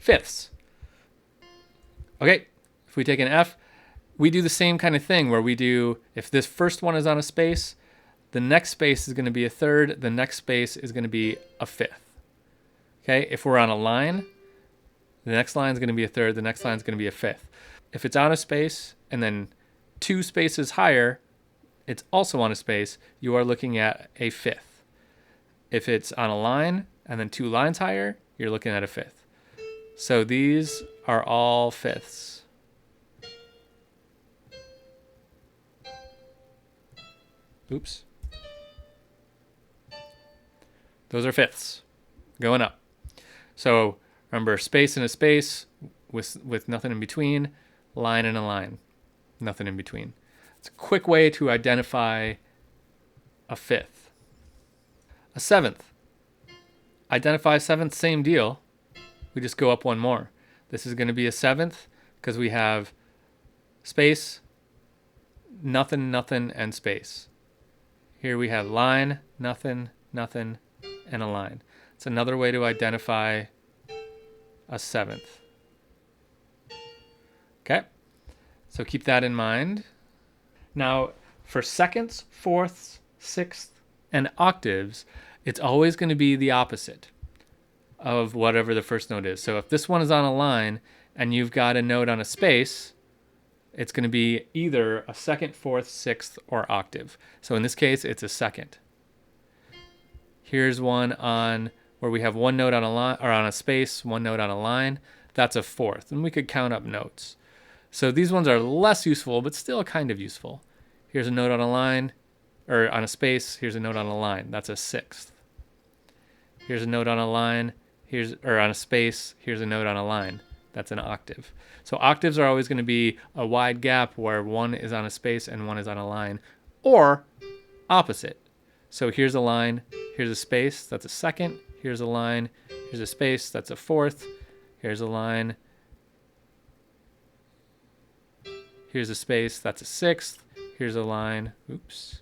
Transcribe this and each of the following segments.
fifths. Okay, if we take an F, we do the same kind of thing where we do, if this first one is on a space, the next space is going to be a third, the next space is going to be a fifth. Okay, if we're on a line, the next line is going to be a third, the next line is going to be a fifth. If it's on a space and then 2 spaces higher, it's also on a space, you are looking at a fifth. If it's on a line and then 2 lines higher, you're looking at a fifth. So these are all fifths. Oops. Those are fifths going up. So remember, space and a space with nothing in between, line and a line, nothing in between. It's a quick way to identify a fifth. A seventh. Identify seventh, same deal. We just go up one more. This is going to be a seventh because we have space, nothing, nothing, and space. Here we have line, nothing, nothing, and a line. It's another way to identify a seventh. Okay, so keep that in mind. Now, for seconds, fourths, sixths, and octaves, it's always going to be the opposite of whatever the first note is. So if this one is on a line and you've got a note on a space, it's going to be either a second, fourth, sixth, or octave. So in this case, it's a second. Here's one on where we have one note on a line or on a space, one note on a line. That's a fourth, and we could count up notes. So these ones are less useful, but still kind of useful. Here's a note on a line, or on a space. Here's a note on a line. That's a sixth. Here's a note on a line. Or on a space. Here's a note on a line. That's an octave. So octaves are always going to be a wide gap where one is on a space and one is on a line, or opposite. So here's a line, here's a space, that's a second. Here's a line, here's a space, that's a fourth. Here's a line, here's a space, that's a sixth. Here's a line, oops.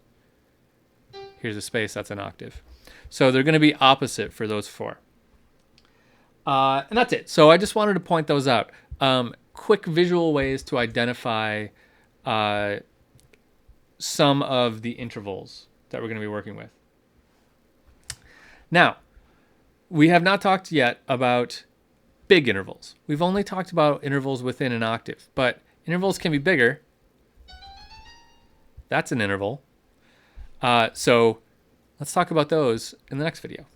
Here's a space, that's an octave. So they're going to be opposite for those 4. And that's it. So I just wanted to point those out. Quick visual ways to identify some of the intervals that we're going to be working with. Now, we have not talked yet about big intervals. We've only talked about intervals within an octave, but intervals can be bigger. That's an interval. So let's talk about those in the next video.